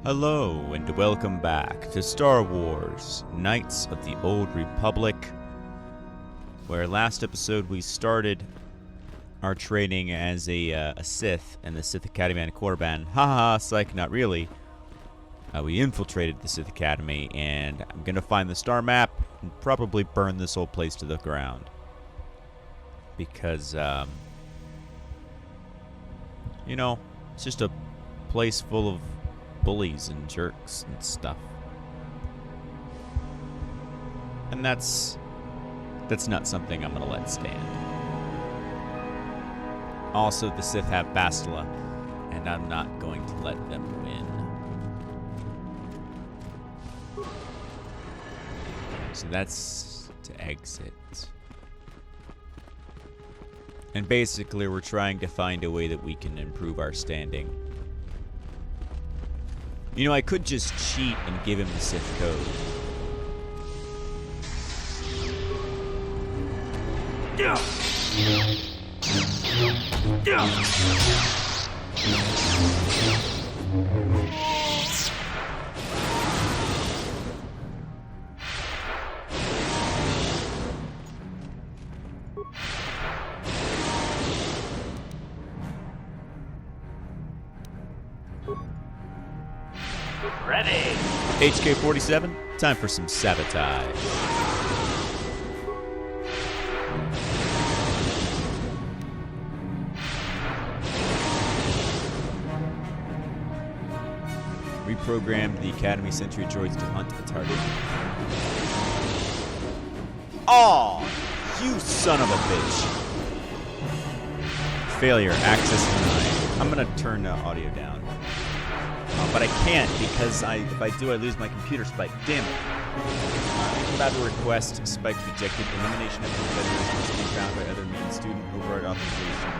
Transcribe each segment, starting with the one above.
Hello and welcome back to Star Wars Knights of the Old Republic, where last episode we started our training as a Sith in the Sith Academy on Korriban. Haha, psych, not really. We infiltrated the Sith Academy, and I'm gonna find the star map and probably burn this whole place to the ground. Because, you know, it's just a place full of bullies and jerks and stuff. And that's not something I'm gonna let stand. Also, the Sith have Bastila, and I'm not going to let them win. So that's to exit. And basically, we're trying to find a way that we can improve our standing. You know, I could just cheat and give him the Sith code. Ready. HK-47, time for some sabotage. Reprogrammed the Academy Sentry droids to hunt a target. Aw! You son of a bitch! Failure, access denied. I'm gonna turn the audio down. But I can't because if I do, I lose my computer spike. Damn it. About to request spike rejected. Elimination of competitors must be found by other means. Student override authorization.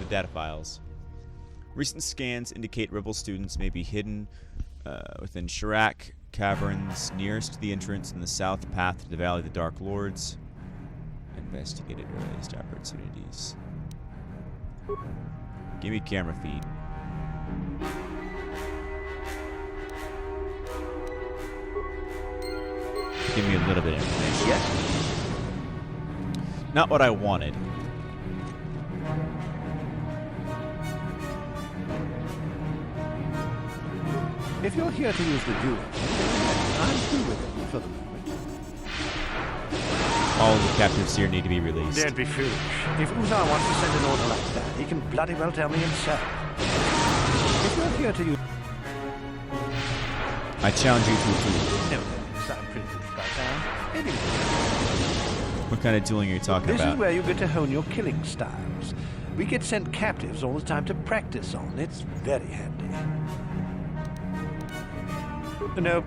Data files. Recent scans indicate rebel students may be hidden within Shirak caverns nearest to the entrance in the south path to the Valley of the Dark Lords. Investigated earliest opportunities. Give me camera feed. Give me a little bit of information. Yes. Not what I wanted. If you're here to use the duel, I'm through with it for the moment. All the captives here need to be released. Don't be foolish. If Uzar wants to send an order like that, he can bloody well tell me himself. If you're here to use... I challenge you to a duel. No, thanks. I'm pretty good right now. Maybe... What kind of dueling are you talking about? This is where you get to hone your killing styles. We get sent captives all the time to practice on. It's very handy. No. Word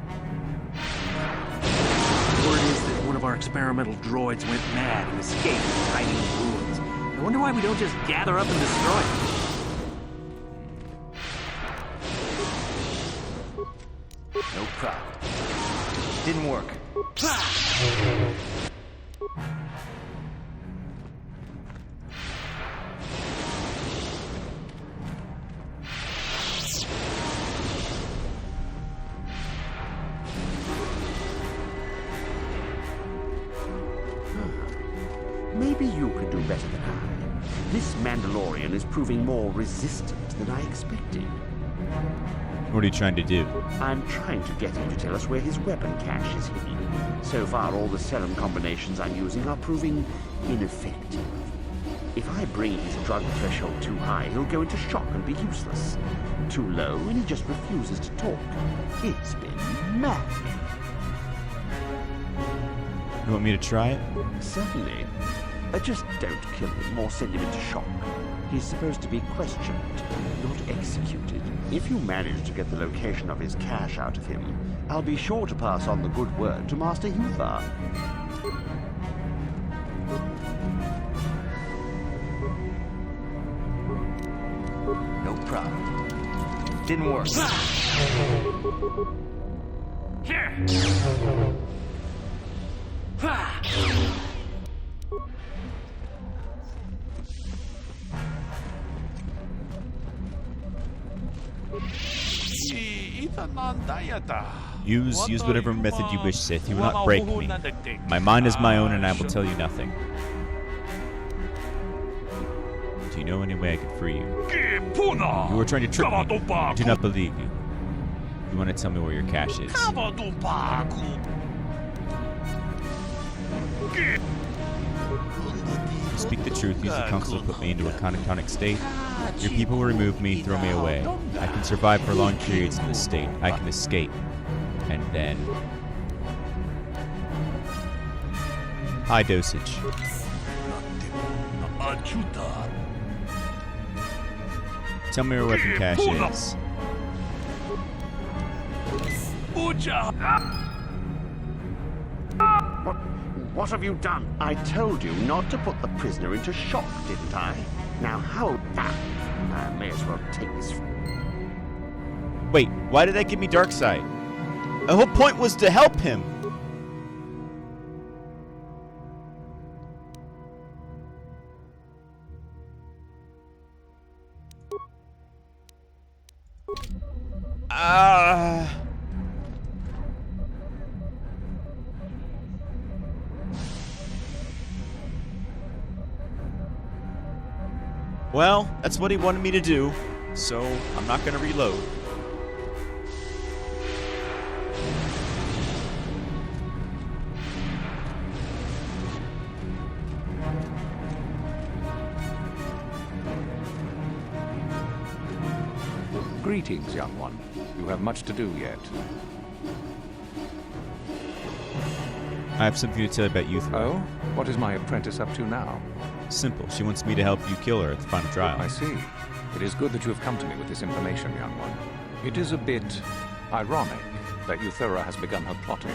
is that one of our experimental droids went mad and escaped, hiding in the ruins. I wonder why we don't just gather up and destroy it. No problem. Didn't work. Maybe you could do better than I. This Mandalorian is proving more resistant than I expected. What are you trying to do? I'm trying to get him to tell us where his weapon cache is hidden. So far, all the serum combinations I'm using are proving ineffective. If I bring his drug threshold too high, he'll go into shock and be useless. Too low, and he just refuses to talk. It's been maddening. You want me to try it? Certainly. Just don't kill him or send him into shock. He's supposed to be questioned, not executed. If you manage to get the location of his cache out of him, I'll be sure to pass on the good word to Master Yuthar. crowd. Didn't work. Here! Use whatever method you wish, Sith. You will not break me. My mind is my own, and I will tell you nothing. Do you know any way I can free you? You were trying to trick me. I do not believe you. You want to tell me where your cache is? You speak the truth. Use the council to put me into a catatonic state. Your people will remove me, throw me away. I can survive for long periods in this state. I can escape. And then... high dosage. Tell me where weapon cache is. What have you done? I told you not to put the prisoner into shock, didn't I? Now how that? I may as well take this. Wait, why did that give me dark sight? The whole point was to help him. Well, that's what he wanted me to do, so I'm not going to reload. Greetings, young one. You have much to do yet. I have something to tell you about Euthra. Oh? What is my apprentice up to now? Simple. She wants me to help you kill her at the final trial. I see. It is good that you have come to me with this information, young one. It is a bit ironic that Euthura has begun her plotting.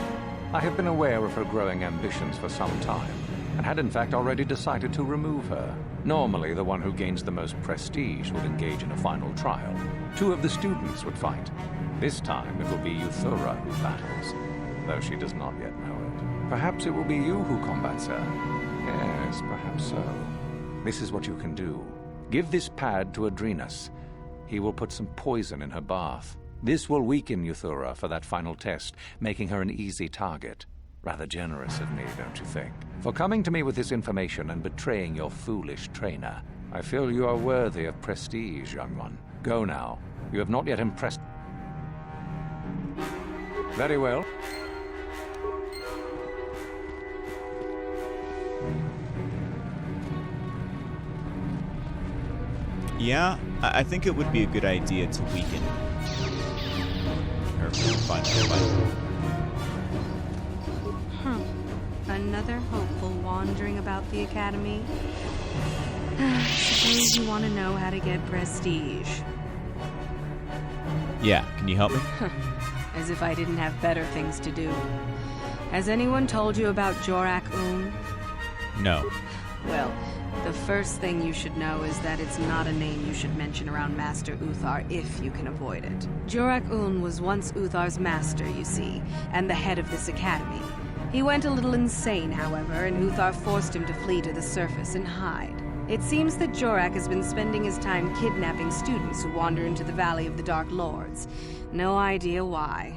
I have been aware of her growing ambitions for some time, and had in fact already decided to remove her. Normally, the one who gains the most prestige would engage in a final trial. 2 of the students would fight. This time, it will be Euthura who battles, though she does not yet know it. Perhaps it will be you who combats her. Yes, perhaps so. This is what you can do. Give this pad to Adrenus. He will put some poison in her bath. This will weaken Euthura for that final test, making her an easy target. Rather generous of me, don't you think? For coming to me with this information and betraying your foolish trainer. I feel you are worthy of prestige, young one. Go now. You have not yet impressed... Very well. Yeah, I think it would be a good idea to weaken her final fight. Another hopeful wandering about the academy. Suppose you want to know how to get prestige. Yeah, can you help me? As if I didn't have better things to do. Has anyone told you about Jorak-Un? No. Well, the first thing you should know is that it's not a name you should mention around Master Uthar if you can avoid it. Jorak-Un was once Uthar's master, you see, and the head of this academy. He went a little insane, however, and Uthar forced him to flee to the surface and hide. It seems that Jorak has been spending his time kidnapping students who wander into the Valley of the Dark Lords. No idea why.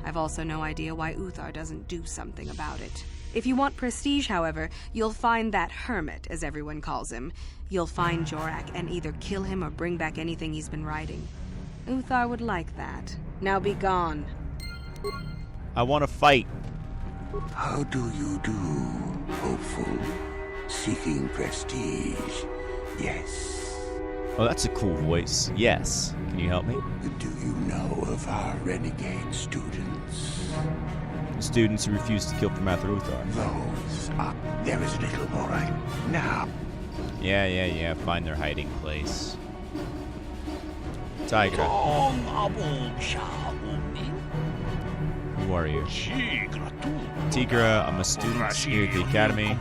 I've also no idea why Uthar doesn't do something about it. If you want prestige, however, you'll find that hermit, as everyone calls him. You'll find Jorak and either kill him or bring back anything he's been writing. Uthar would like that. Now be gone. I want to fight. How do you do, hopeful? Seeking prestige, yes. Oh, that's a cool voice. Yes. Can you help me? Do you know of our renegade students? Students who refuse to kill Master Uthar. Those are... There is little more right now. Yeah. Find their hiding place. Tigra. Who are you? Tigra, I'm a student here at the academy.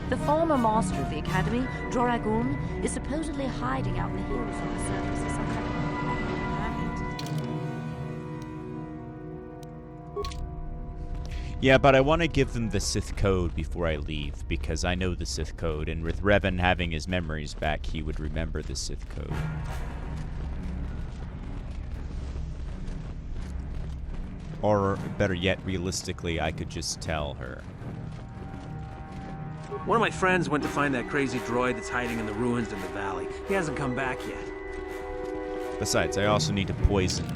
The former master of the academy, Dragoon, is supposedly hiding out in the hills on the surface of some kind of planet. Yeah, but I want to give them the Sith code before I leave, because I know the Sith code, and with Revan having his memories back, he would remember the Sith code. Or, better yet, realistically, I could just tell her. One of my friends went to find that crazy droid that's hiding in the ruins in the valley. He hasn't come back yet. Besides, I also need to poison.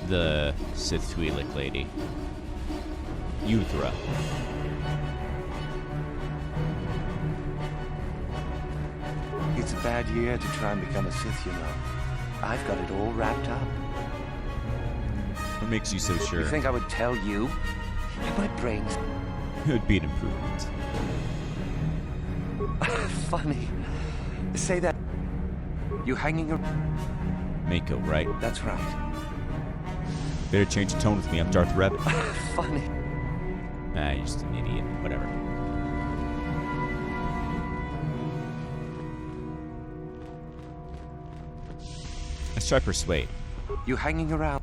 The Sith Twi'lek lady. Uthra. It's a bad year to try and become a Sith, you know. I've got it all wrapped up. What makes you so sure? You think I would tell you? My brain's It would be an improvement. funny. Say that. You hanging around? Mako, right? That's right. Better change the tone with me. I'm Darth Revan. Funny. Nah, you're just an idiot. Whatever. Let's try persuade. You hanging around?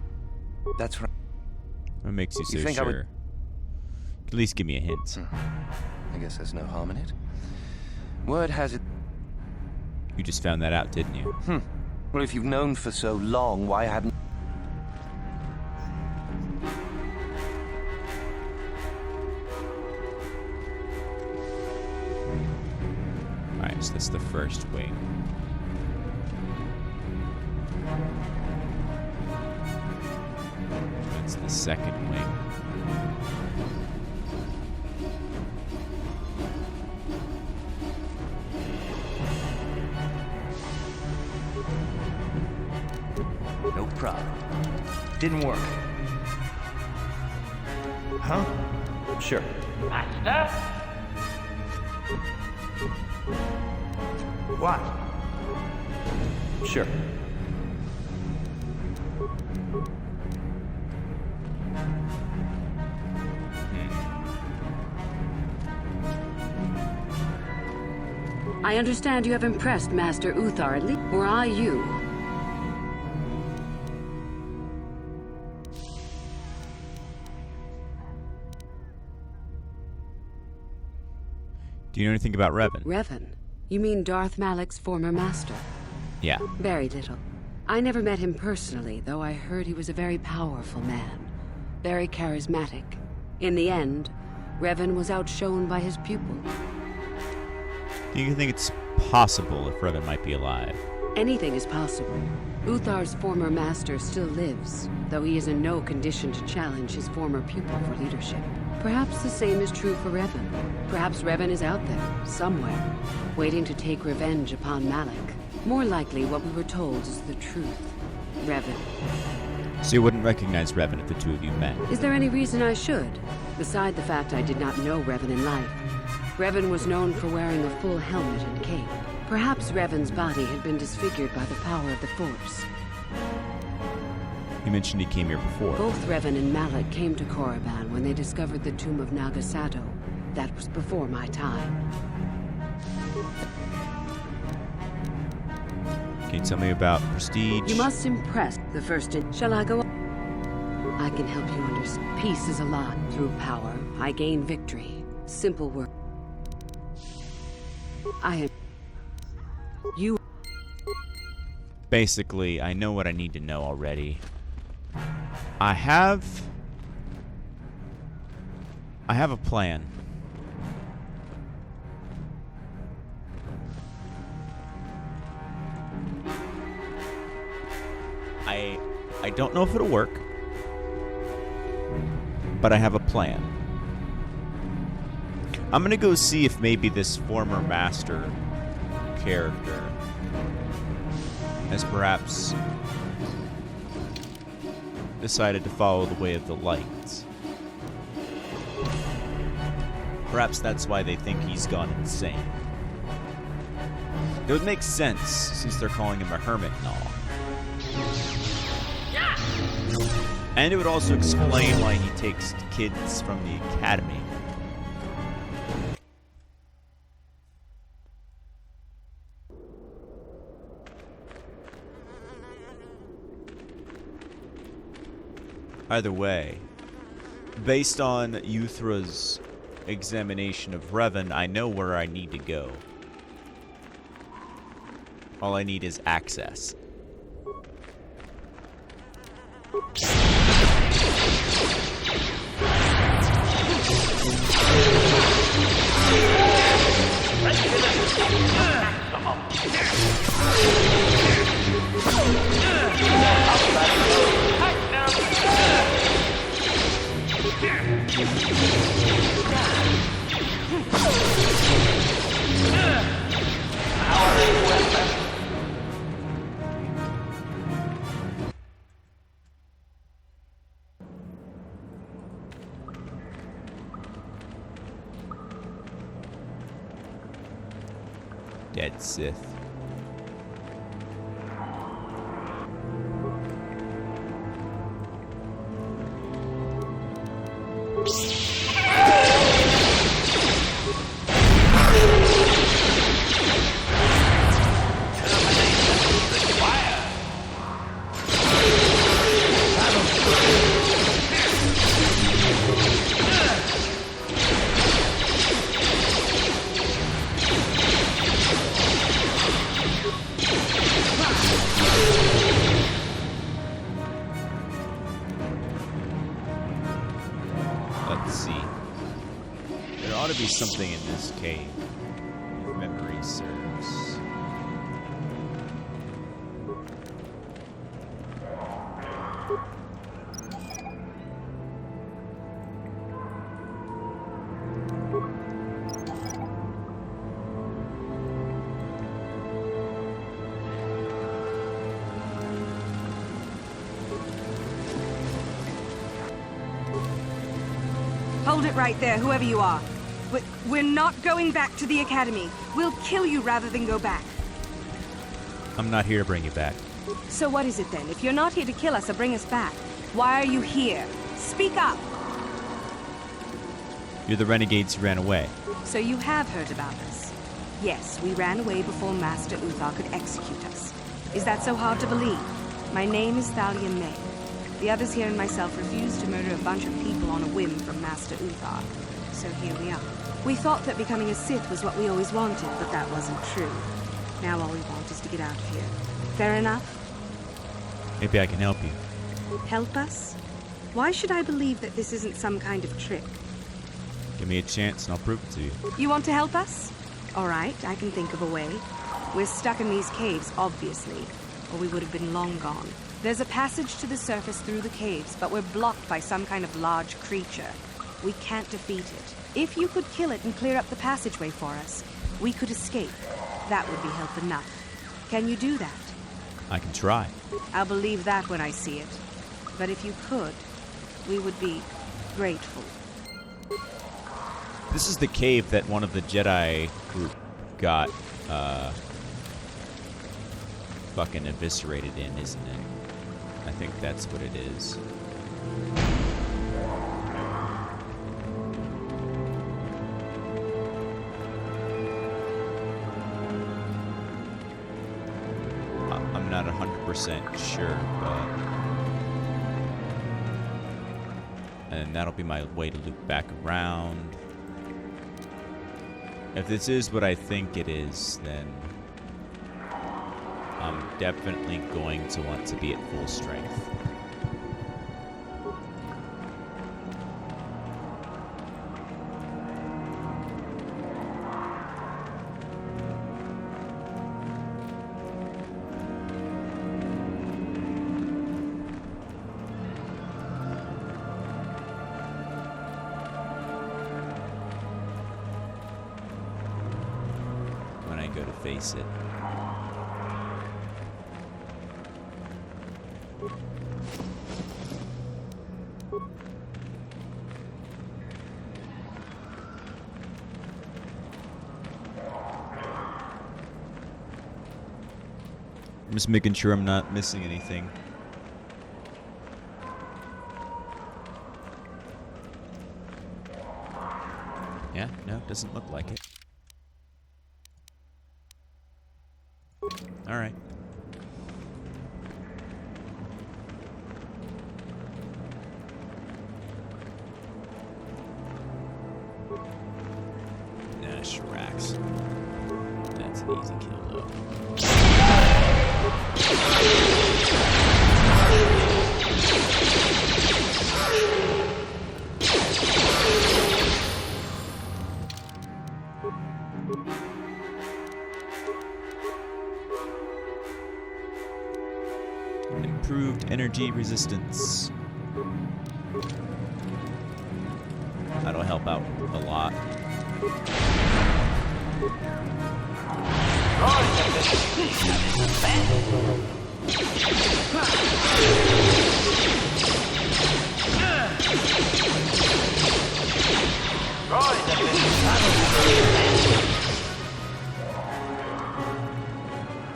That's right. What makes you so You think I sure? would- At least give me a hint. I guess there's no harm in it. Word has it. You just found that out, didn't you? Well, if you've known for so long, why haven't... Alright, so that's the first wing. That's the second wing. No problem. Didn't work. Huh? Sure. Master? What? Sure. I understand you have impressed Master Uthar, or are you? Do you know anything about Revan? Revan? You mean Darth Malak's former master? Yeah. Very little. I never met him personally, though I heard he was a very powerful man. Very charismatic. In the end, Revan was outshone by his pupil. Do you think it's possible if Revan might be alive? Anything is possible. Uthar's former master still lives, though he is in no condition to challenge his former pupil for leadership. Perhaps the same is true for Revan. Perhaps Revan is out there, somewhere, waiting to take revenge upon Malak. More likely, what we were told is the truth. Revan. So you wouldn't recognize Revan if the two of you met? Is there any reason I should? Beside the fact I did not know Revan in life. Revan was known for wearing a full helmet and cape. Perhaps Revan's body had been disfigured by the power of the Force. You mentioned he came here before. Both Revan and Malak came to Korriban when they discovered the tomb of Nagasato. That was before my time. Can you tell me about Prestige? You must impress the first in... Shall I go on? I can help you understand. Peace is a lot. Through power, I gain victory. Simple word. I am... You... Basically, I know what I need to know already. I have a plan. I don't know if it'll work, but I have a plan. I'm gonna go see if maybe this former master character has perhaps decided to follow the way of the light. Perhaps that's why they think he's gone insane. It would make sense, since they're calling him a hermit and all. And it would also explain why he takes kids from the academy. Either way, based on Yuthra's examination of Revan, I know where I need to go. All I need is access. Dead Sith. Let's see. There ought to be something in this cave, if memory serves. Hold it right there, whoever you are. We're not going back to the academy. We'll kill you rather than go back. I'm not here to bring you back. So what is it then? If you're not here to kill us or bring us back, why are you here? Speak up! You're the renegades who ran away. So you have heard about us? Yes, we ran away before Master Uthar could execute us. Is that so hard to believe? My name is Thalia May. The others here and myself refused to murder a bunch of people on a whim from Master Uthar. So here we are. We thought that becoming a Sith was what we always wanted, but that wasn't true. Now all we want is to get out of here. Fair enough? Maybe I can help you. Help us? Why should I believe that this isn't some kind of trick? Give me a chance and I'll prove it to you. You want to help us? All right, I can think of a way. We're stuck in these caves, obviously, or we would have been long gone. There's a passage to the surface through the caves, but we're blocked by some kind of large creature. We can't defeat it. If you could kill it and clear up the passageway for us, we could escape. That would be help enough. Can you do that? I can try. I'll believe that when I see it. But if you could, we would be grateful. This is the cave that one of the Jedi group got, fucking eviscerated in, isn't it? I think that's what it is. I'm not 100% sure, but... And that'll be my way to loop back around. If this is what I think it is, then I'm definitely going to want to be at full strength. When I go to face it. I'm just making sure I'm not missing anything. Yeah, no, doesn't look like it. Alright. Nah, Shirax. That's an easy kill, though. Improved energy resistance. That'll help out a lot.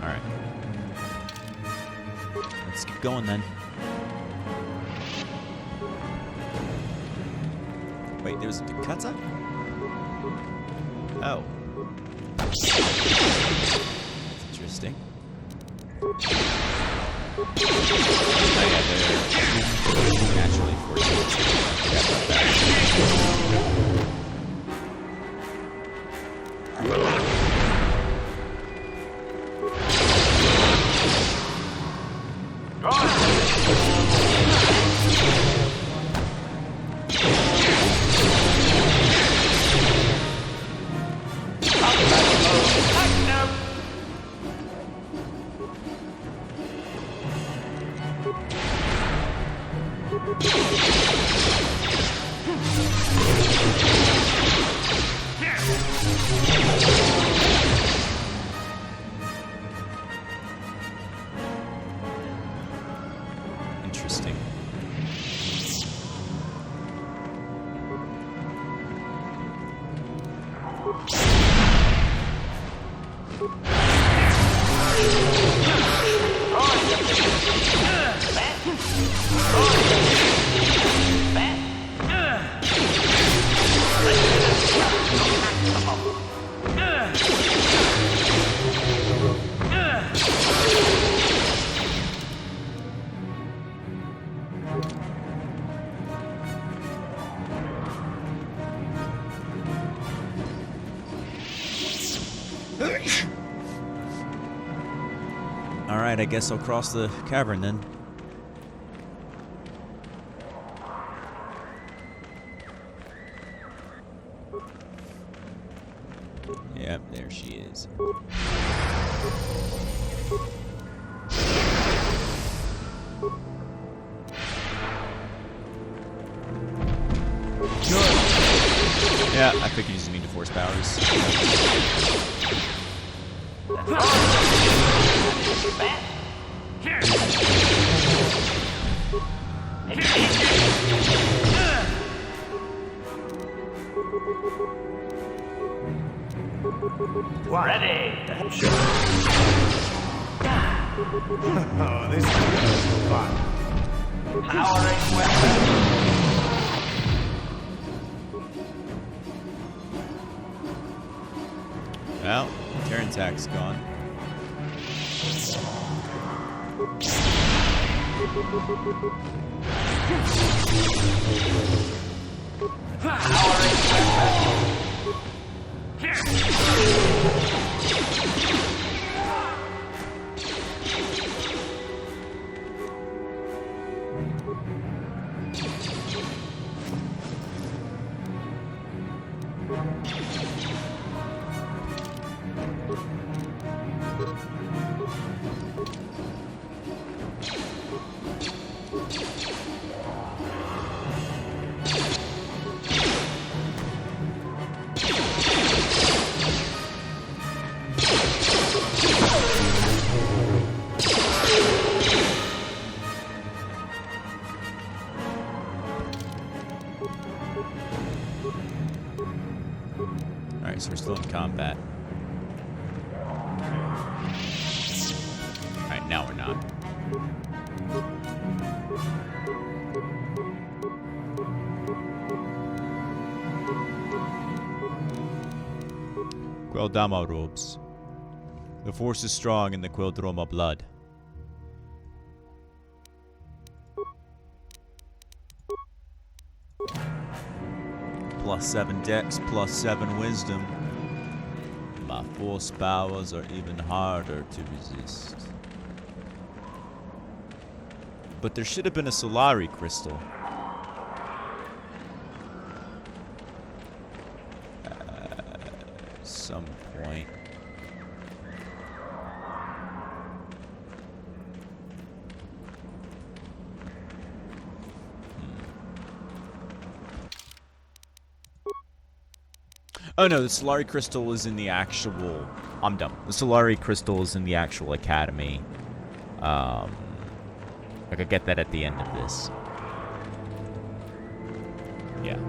Alright. Let's keep going then. Wait, there's a Katsa? Oh. That's interesting. Oh yeah, they're naturally fortunate. Interesting. Alright, I guess I'll cross the cavern then. Yep, there she is. Yeah, I figured you just need to force powers. Ready. Sure. Oh, this is fun. Powering weapon. Well, Terran attack's gone. Powering weapon. Alright, so we're still in combat. Alright, now Queldama robes. The force is strong in the Queldroma blood. +7 dex, +7 wisdom. My force powers are even harder to resist. But there should have been a Solari crystal. Some point. Oh no, the Solari crystal is in the actual... I'm dumb. The Solari crystal is in the actual academy. I could get that at the end of this. Yeah.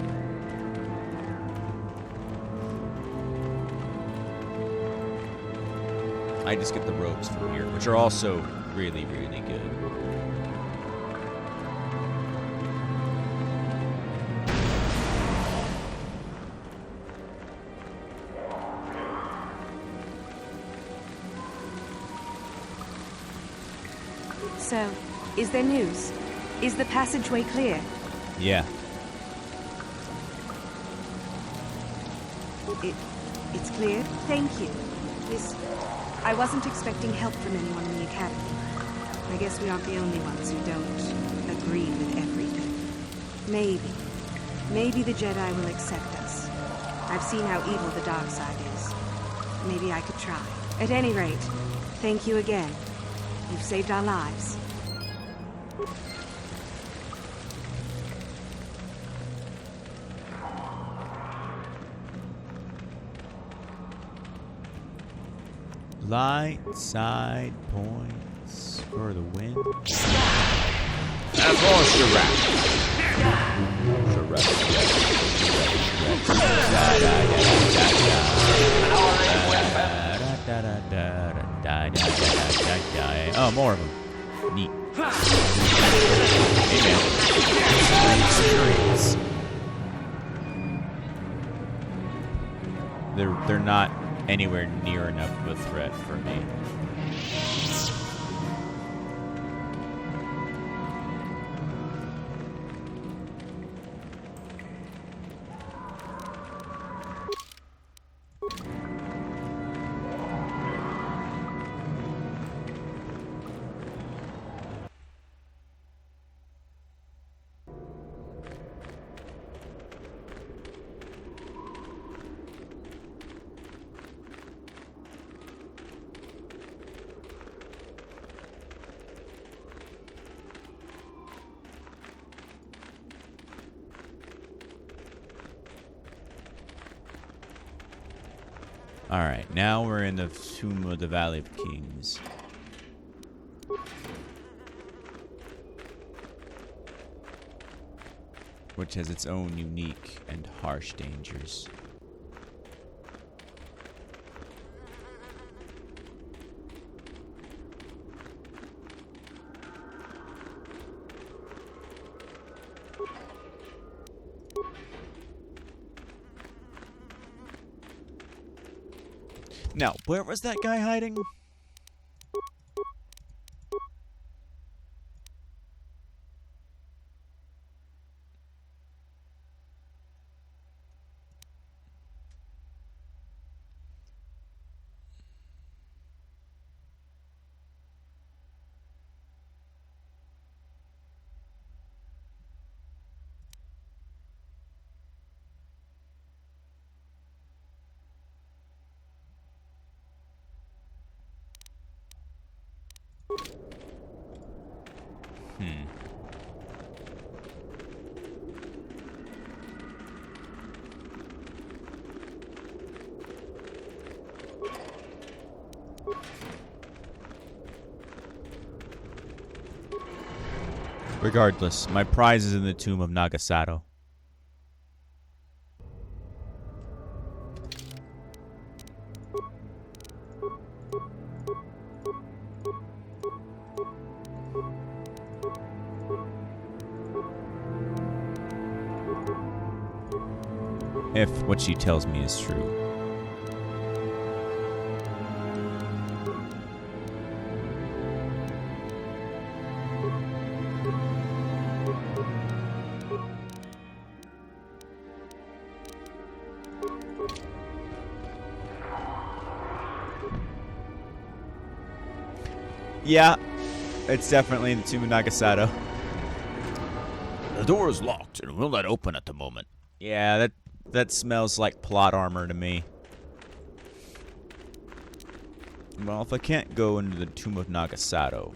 I just get the robes from here, which are also really, really good. So, is there news? Is the passageway clear? Yeah. It's clear? Thank you. I wasn't expecting help from anyone in the Academy. I guess we aren't the only ones who don't agree with everything. Maybe the Jedi will accept us. I've seen how evil the dark side is. Maybe I could try. At any rate, thank you again. You've saved our lives. Light side points for the win. Of course, Oh, more of them. Neat. They're not anywhere near enough of a threat for me. Alright, now we're in the Tomb of the Valley of Kings. Which has its own unique and harsh dangers. Now, where was that guy hiding? Regardless, my prize is in the tomb of Nagasato. If what she tells me is true. Yeah, it's definitely in the Tomb of Nagasato. The door is locked and will not open at the moment. Yeah, that smells like plot armor to me. Well, if I can't go into the Tomb of Nagasato...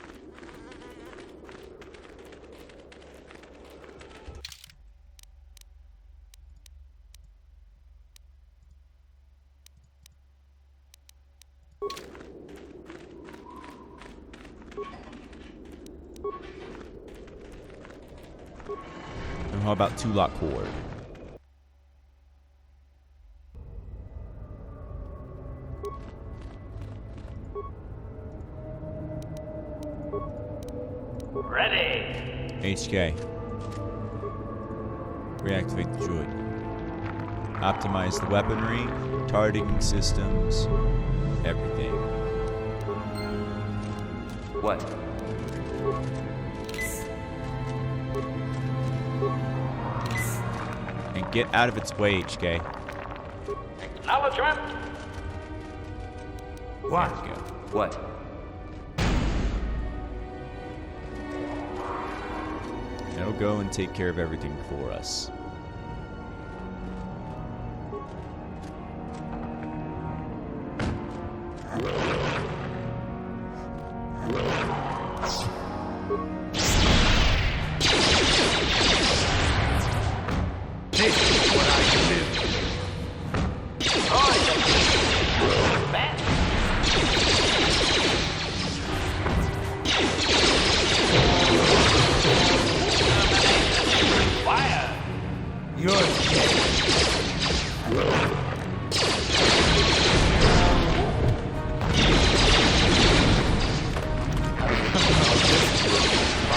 And how about Tulak Hord? Ready. HK. Reactivate the droid. Optimize the weaponry, targeting systems, everything. What? And get out of its way, HK. Acknowledgement. What? There we go. What? It'll go and take care of everything for us.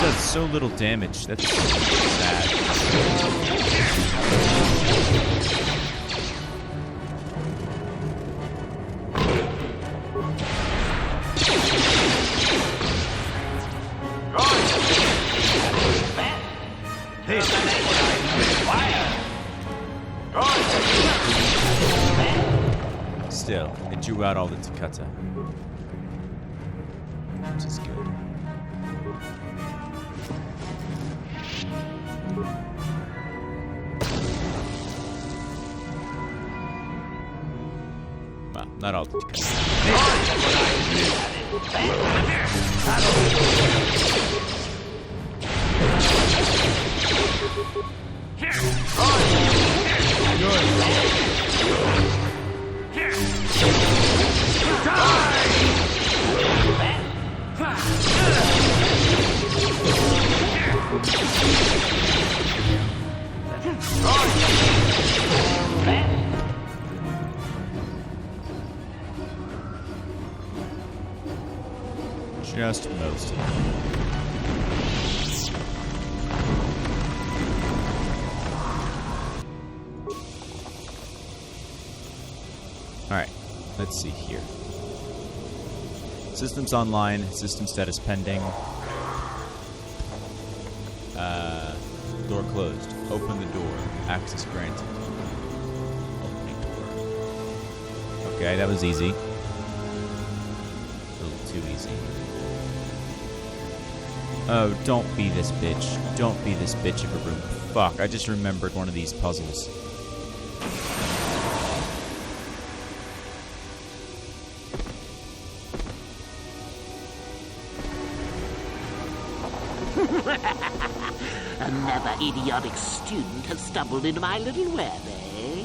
Does so little damage. That's sad. Still, it drew out all the Takata. Which is good. Well, not all the Takata. Just most of them. Alright, let's see here. Systems online, system status pending. Door closed. Open the door. Access granted. Opening door. Okay, that was easy. A little too easy. Oh, don't be this bitch. Don't be this bitch of a room. Fuck, I just remembered one of these puzzles. Another idiotic student has stumbled into my little web, eh?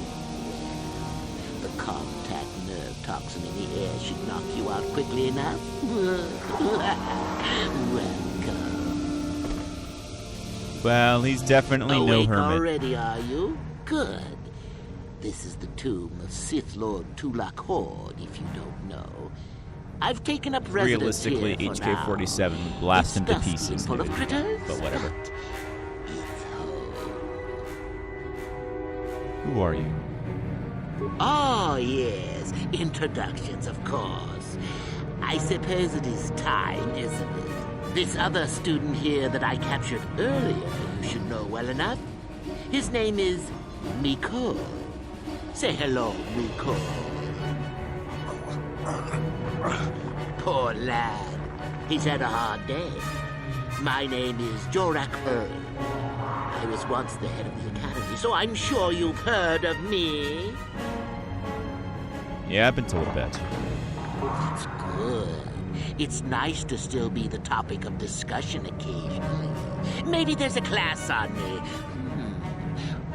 The contact nerve toxin in the air should knock you out quickly enough. Welcome. Well, he's definitely no Awake hermit. already, are you? Good. This is the tomb of Sith Lord Tulak Hord, if you don't know. I've taken up residence Realistically, here for HK-47 now. would blast him to It's dusty pieces. and full of critters, But whatever. but it's home. Who are you? Oh, yes. Introductions, of course. I suppose it is time, isn't it? This other student here that I captured earlier, you should know well enough. His name is Miko. Say hello, Miko. Poor lad. He's had a hard day. My name is Jorak Earl. I was once the head of the academy, so I'm sure you've heard of me. Yeah, I've been told about you. That's good. It's nice to still be the topic of discussion occasionally. Maybe there's a class on me.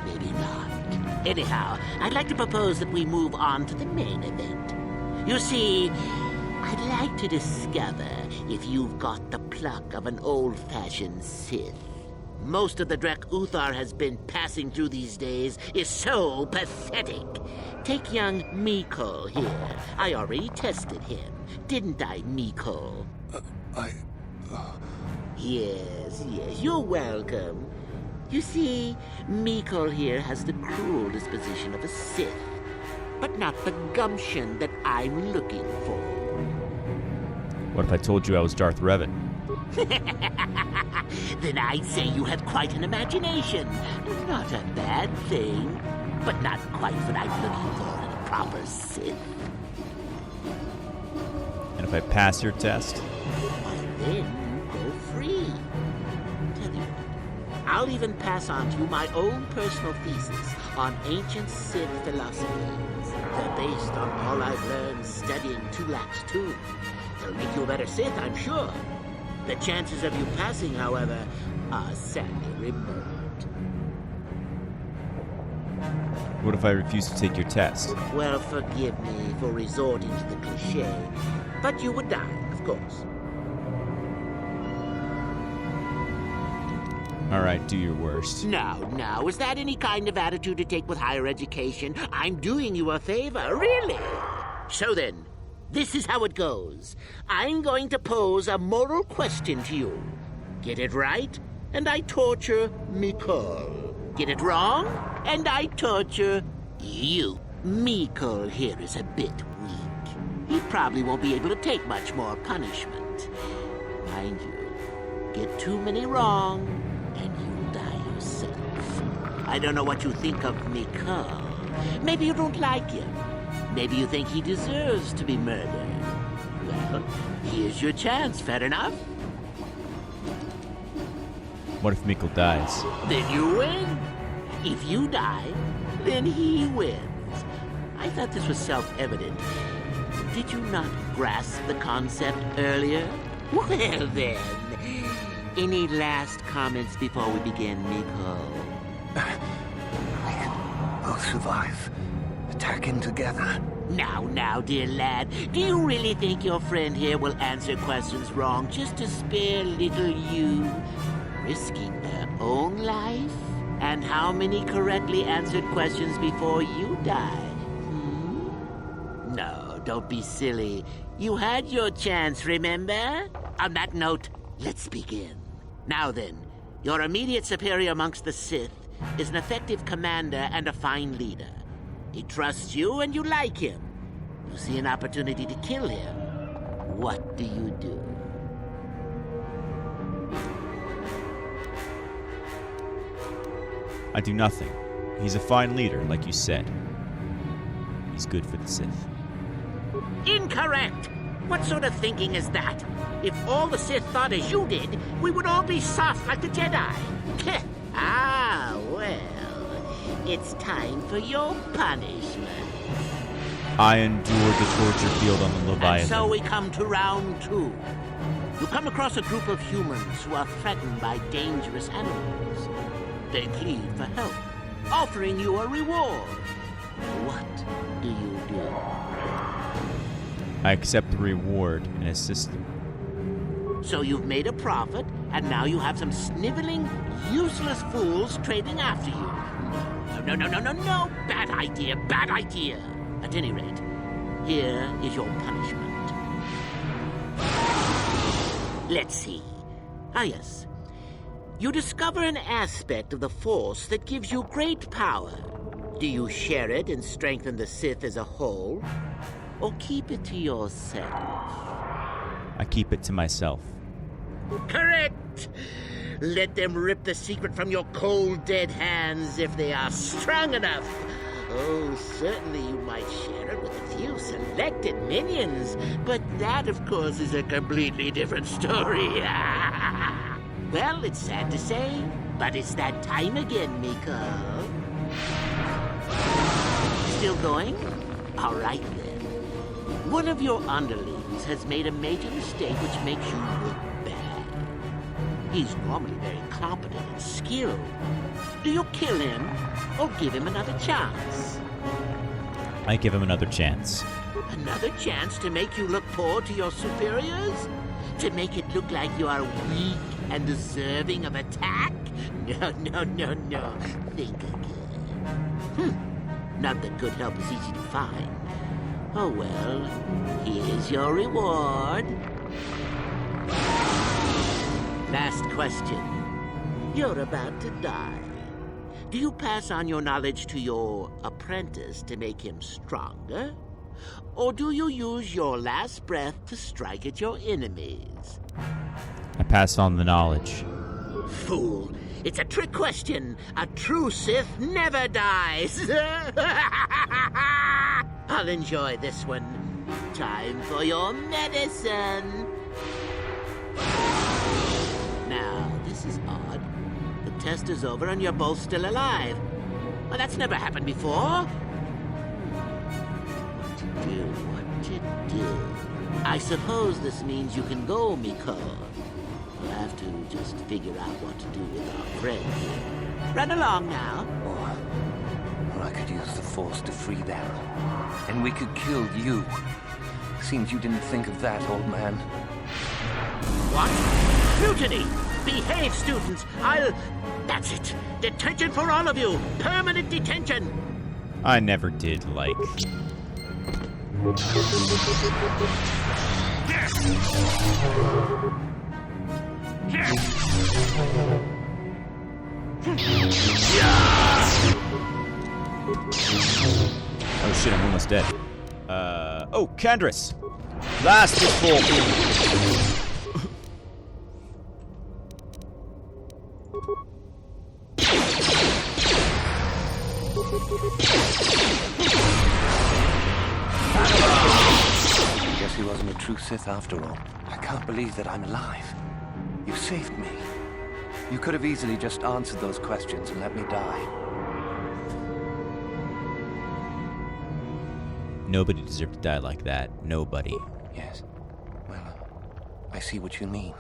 Maybe not. Anyhow, I'd like to propose that we move on to the main event. You see, I'd like to discover if you've got the pluck of an old-fashioned Sith. Most of the Drek Uthar has been passing through these days is so pathetic. Take young Miko here. I already tested him. Didn't I, Miko? Yes, you're welcome. You see, Miko here has the cruel disposition of a Sith, but not the gumption that I'm looking for. What if I told you I was Darth Revan? Then I'd say you have quite an imagination. Not a bad thing, but not quite what I'm looking for in a proper Sith. And if I pass your test? Why then, go free. Tell you what, I'll even pass on to you my own personal thesis on ancient Sith philosophies. They're based on all I've learned studying Tulak's tomb. They'll make you a better Sith, I'm sure. The chances of you passing, however, are sadly remote. What if I refuse to take your test? Well, forgive me for resorting to the cliché, but you would die, of course. All right, do your worst. Now, is that any kind of attitude to take with higher education? I'm doing you a favor, really. So then, this is how it goes. I'm going to pose a moral question to you. Get it right, and I torture Mikol. Get it wrong, and I torture you. Mikol here is a bit weak. He probably won't be able to take much more punishment. Mind you, get too many wrong, and you'll die yourself. I don't know what you think of Mikol. Maybe you don't like him. Maybe you think he deserves to be murdered. Well, here's your chance, fair enough? What if Mikkel dies? Then you win. If you die, then he wins. I thought this was self-evident. Did you not grasp the concept earlier? Well then, any last comments before we begin, Mikko? We can both survive. Attacking together. Now, dear lad, do you really think your friend here will answer questions wrong just to spare little you, risking their own life? And how many correctly answered questions before you died? No, don't be silly. You had your chance, remember? On that note, let's begin. Now then, your immediate superior amongst the Sith is an effective commander and a fine leader. He trusts you and you like him. You see an opportunity to kill him. What do you do? I do nothing. He's a fine leader, like you said. He's good for the Sith. Incorrect! What sort of thinking is that? If all the Sith thought as you did, we would all be soft like the Jedi. Well, it's time for your punishment. I endured the torture field on the Leviathan. And so we come to round 2. You come across a group of humans who are threatened by dangerous animals. They plead for help, offering you a reward. What do you do? I accept the reward and assist them. So you've made a profit, and now you have some sniveling, useless fools trading after you. No. Bad idea. At any rate, here is your punishment. Let's see. Yes. You discover an aspect of the Force that gives you great power. Do you share it and strengthen the Sith as a whole? Or keep it to yourself? I keep it to myself. Correct! Let them rip the secret from your cold, dead hands if they are strong enough. Oh, certainly you might share it with a few selected minions, but that, of course, is a completely different story. Well, it's sad to say, but it's that time again, Miko. Still going? All right, then. One of your underlings has made a major mistake which makes you look bad. He's normally very competent and skilled. Do you kill him or give him another chance? I give him another chance. Another chance to make you look poor to your superiors? To make it look like you are weak and deserving of attack? No. Think again. Not that good help is easy to find. Oh well, here's your reward. Last question. You're about to die. Do you pass on your knowledge to your apprentice to make him stronger? Or do you use your last breath to strike at your enemies? I pass on the knowledge. Fool! It's a trick question. A true Sith never dies. I'll enjoy this one. Time for your medicine. Now, this is odd. The test is over and you're both still alive. Well, that's never happened before. What to do? I suppose this means you can go, Miko. We'll have to just figure out what to do with our friend here. Run along now. Or I could use the Force to free them. And we could kill you. Seems you didn't think of that, old man. What? Mutiny! Behave, students! That's it! Detention for all of you! Permanent detention! I never did like... Oh shit, I'm almost dead. Oh, Kandris! Last is full. Guess he wasn't a true Sith after all. I can't believe that I'm alive. You saved me. You could have easily just answered those questions and let me die. Nobody deserved to die like that. Nobody. Yes. Well, I see what you mean.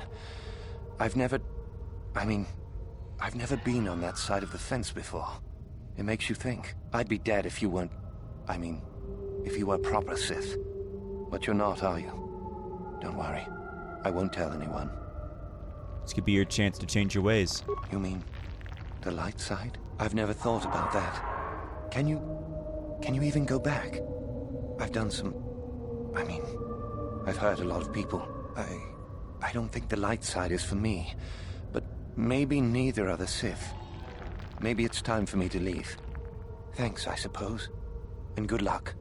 I've never been on that side of the fence before. It makes you think. I'd be dead if you weren't... if you were proper Sith. But you're not, are you? Don't worry. I won't tell anyone. This could be your chance to change your ways. You mean the light side? I've never thought about that. Can you even go back? I've done some... I've hurt a lot of people. I don't think the light side is for me. But maybe neither are the Sith. Maybe it's time for me to leave. Thanks, I suppose. And good luck.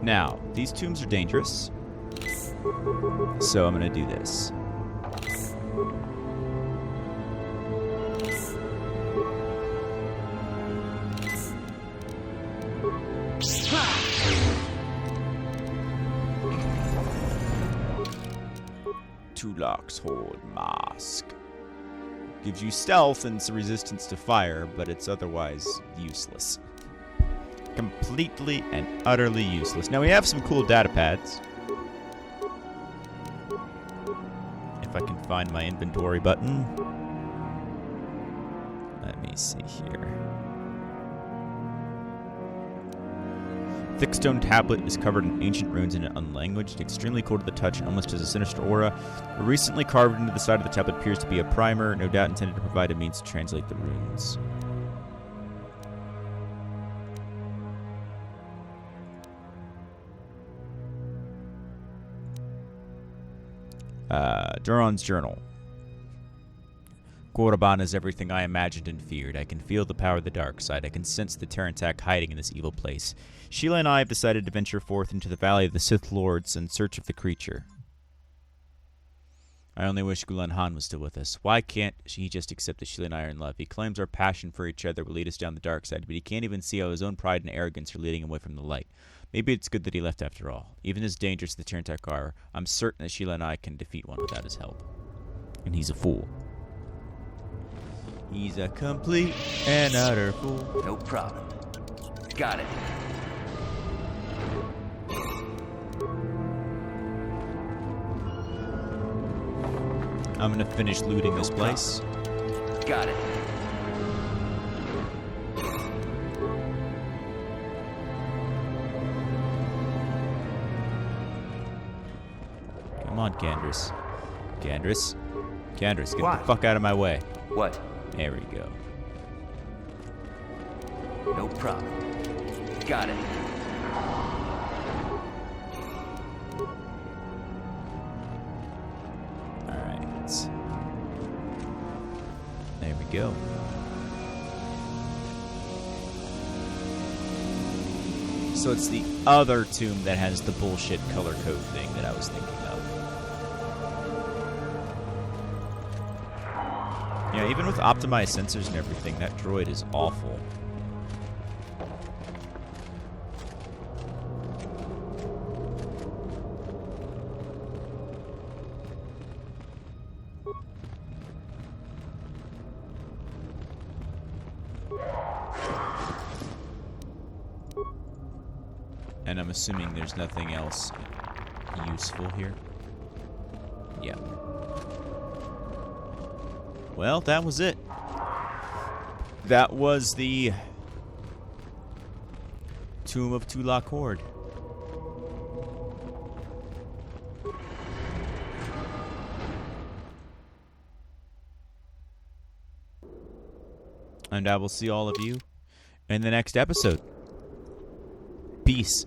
Now, these tombs are dangerous. So I'm gonna do this. Tulak's Hord Mask. Gives you stealth and some resistance to fire, but it's otherwise useless. Completely and utterly useless. Now we have some cool data pads. If I can find my inventory button. Let me see here. Thick stone tablet is covered in ancient runes and unlanguaged, extremely cold to the touch and almost has a sinister aura. A recently carved into the side of the tablet appears to be a primer, no doubt intended to provide a means to translate the runes. Duron's journal. Korriban is everything I imagined and feared. I can feel the power of the dark side. I can sense the Tarantak hiding in this evil place. Sheila and I have decided to venture forth into the valley of the Sith Lords in search of the creature. I only wish Gulen Han was still with us. Why can't he just accept that Sheila and I are in love? He claims our passion for each other will lead us down the dark side, but he can't even see how his own pride and arrogance are leading him away from the light. Maybe it's good that he left after all. Even as dangerous as the Turntek are, I'm certain that Sheila and I can defeat one without his help. And he's a fool. He's a complete and utter fool. No problem. Got it. I'm gonna finish looting this place. Got it. Come on, Gandris. Gandris? Gandris, get What? the fuck out of my way. What? There we go. No problem. Got it. Alright. There we go. So it's the other tomb that has the bullshit color code thing that I was thinking of. Yeah, even with optimized sensors and everything, that droid is awful. And I'm assuming there's nothing else useful here. Yeah. Well, that was it. That was the Tomb of Tulak Hord. And I will see all of you in the next episode. Peace.